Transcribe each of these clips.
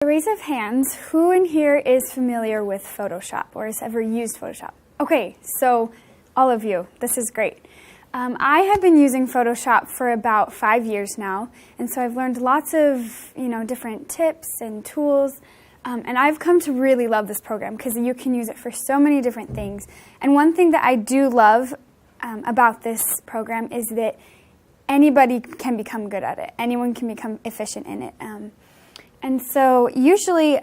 A raise of hands, who in here is familiar with Photoshop or has ever used Photoshop? Okay, so all of you, this is great. I have been using Photoshop for about 5 years now, and so I've learned lots of different tips and tools, and I've come to really love this program because you can use it for so many different things. And one thing that I do love about this program is that anybody can become good at it. Anyone can become efficient in it. And so usually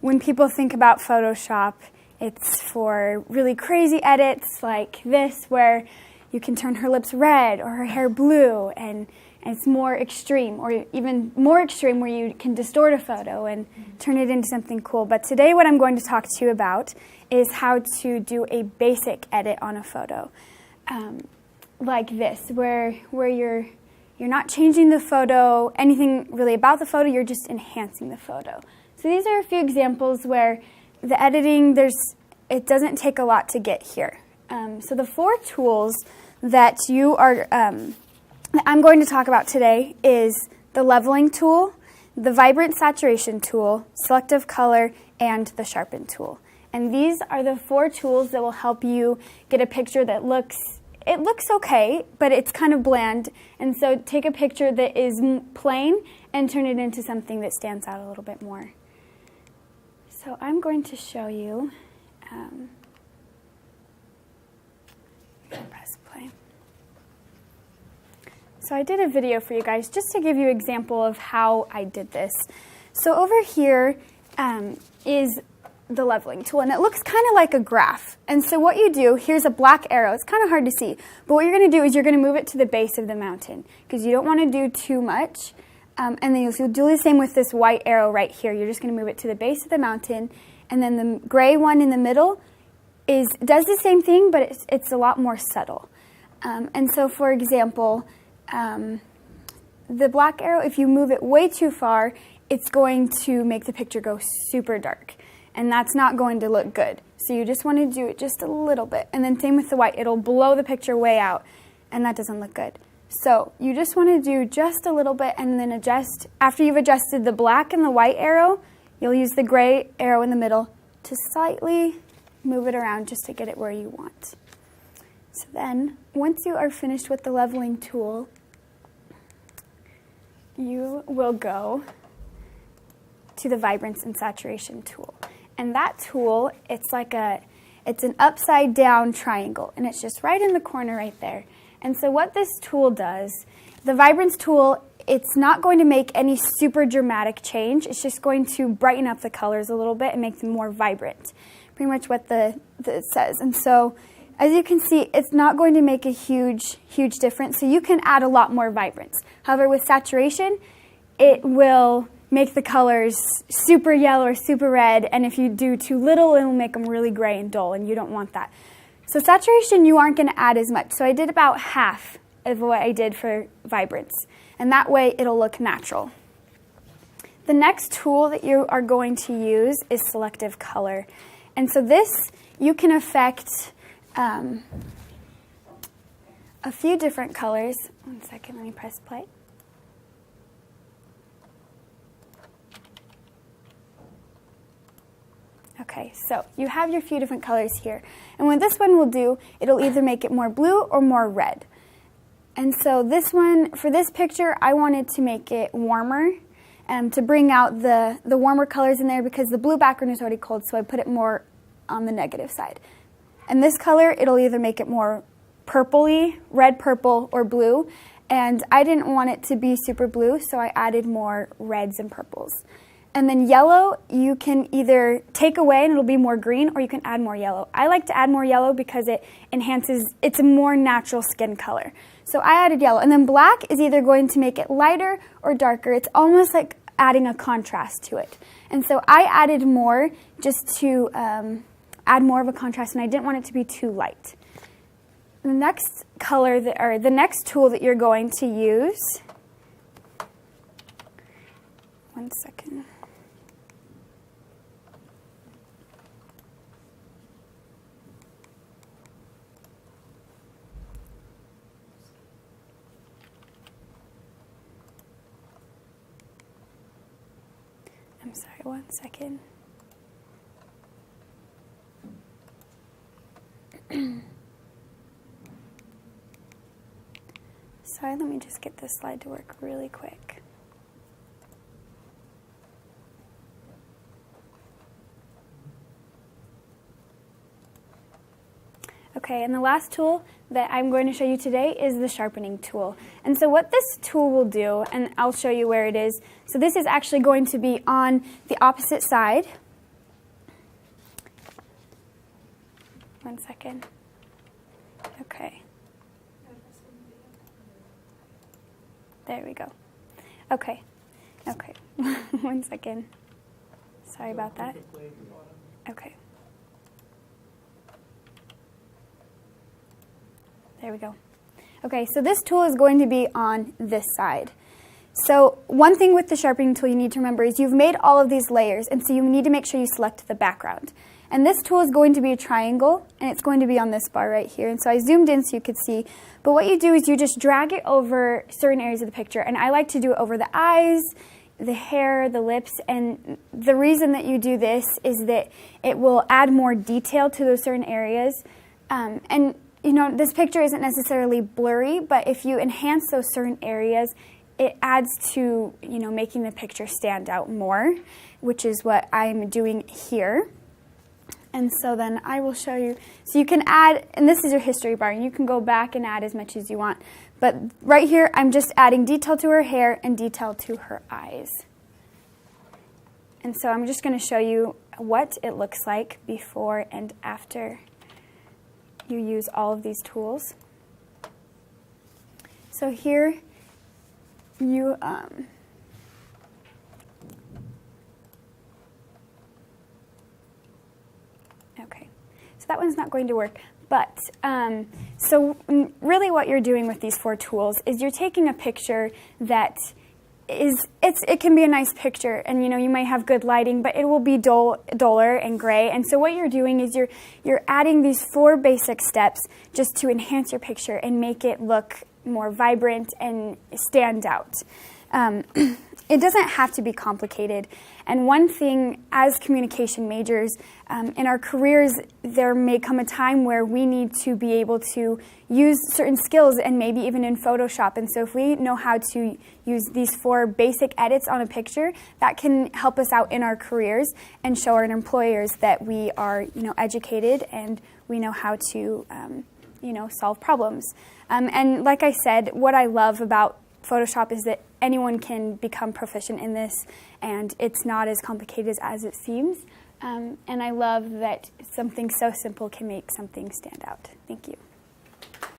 when people think about Photoshop, it's for really crazy edits like this where you can turn her lips red or her hair blue, and it's more extreme, or even more extreme where you can distort a photo and turn it into something cool. But today what I'm going to talk to you about is how to do a basic edit on a photo like this, where you're not changing the photo, anything really about the photo, you're just enhancing the photo. So these are a few examples where the editing, it doesn't take a lot to get here. So the 4 tools that that I'm going to talk about today is the leveling tool, the vibrant saturation tool, selective color, and the sharpen tool. And these are the 4 tools that will help you get a picture that looks okay, but it's kind of bland. And so take a picture that is plain and turn it into something that stands out a little bit more. So I'm going to show you. Press play. So I did a video for you guys just to give you an example of how I did this. So over here is the leveling tool, and it looks kind of like a graph. And so what you do, here's a black arrow. It's kind of hard to see, but what you're going to do is you're going to move it to the base of the mountain because you don't want to do too much. And then you'll do the same with this white arrow right here. You're just going to move it to the base of the mountain, and then the gray one in the middle does the same thing, but it's a lot more subtle. And so, for example, the black arrow, if you move it way too far, it's going to make the picture go super dark. And that's not going to look good. So you just want to do it just a little bit. And then same with the white. It'll blow the picture way out, and that doesn't look good. So you just want to do just a little bit and then adjust. After you've adjusted the black and the white arrow, you'll use the gray arrow in the middle to slightly move it around just to get it where you want. So then, once you are finished with the leveling tool, you will go to the vibrance and saturation tool. And that tool, it's an upside down triangle, and it's just right in the corner right there. And so what this tool does, the vibrance tool, it's not going to make any super dramatic change. It's just going to brighten up the colors a little bit and make them more vibrant. Pretty much what it says. And so as you can see, it's not going to make a huge difference. So you can add a lot more vibrance. However, with saturation, it will make the colors super yellow or super red, and if you do too little, it will make them really gray and dull, and you don't want that. So saturation, you aren't going to add as much. So I did about half of what I did for vibrance, and that way it'll look natural. The next tool that you are going to use is selective color. And so this, you can affect a few different colors. One second, let me press play. Okay, so you have your few different colors here. And what this one will do, it'll either make it more blue or more red. And so this one, for this picture, I wanted to make it warmer to bring out the warmer colors in there because the blue background is already cold, so I put it more on the negative side. And this color, it'll either make it more purpley, red, purple, or blue. And I didn't want it to be super blue, so I added more reds and purples. And then yellow, you can either take away and it'll be more green, or you can add more yellow. I like to add more yellow because it enhances, it's a more natural skin color. So I added yellow. And then black is either going to make it lighter or darker. It's almost like adding a contrast to it. And so I added more just to add more of a contrast, and I didn't want it to be too light. The next the next tool that you're going to use, one second. I'm Sorry, 1 second. Sorry, let me just get this slide to work really quick. Okay, and the last tool that I'm going to show you today is the sharpening tool. And so what this tool will do, and I'll show you where it is. So this is actually going to be on the opposite side. 1 second. Okay. There we go. Okay. Okay. 1 second. Sorry about that. Okay. There we go. Okay, so this tool is going to be on this side. So one thing with the sharpening tool you need to remember is you've made all of these layers, and so you need to make sure you select the background. And this tool is going to be a triangle, and it's going to be on this bar right here. And so I zoomed in so you could see. But what you do is you just drag it over certain areas of the picture. And I like to do it over the eyes, the hair, the lips. And the reason that you do this is that it will add more detail to those certain areas. And you know, this picture isn't necessarily blurry, but if you enhance those certain areas, it adds to, you know, making the picture stand out more, which is what I'm doing here. And so then I will show you. So you can add, and this is your history bar, and you can go back and add as much as you want. But right here, I'm just adding detail to her hair and detail to her eyes. And so I'm just going to show you what it looks like before and after you use all of these tools. So here you okay, so that one's not going to work, but so really what you're doing with these 4 tools is you're taking a picture that it can be a nice picture, and you know, you might have good lighting, but it will be duller and gray. And so what you're doing is you're adding these 4 basic steps just to enhance your picture and make it look more vibrant and stand out. It doesn't have to be complicated. And one thing, as communication majors, in our careers, there may come a time where we need to be able to use certain skills, and maybe even in Photoshop. And so if we know how to use these 4 basic edits on a picture, that can help us out in our careers and show our employers that we are, you know, educated and we know how to, you know, solve problems. And like I said, what I love about Photoshop is that anyone can become proficient in this, and it's not as complicated as it seems. And I love that something so simple can make something stand out. Thank you.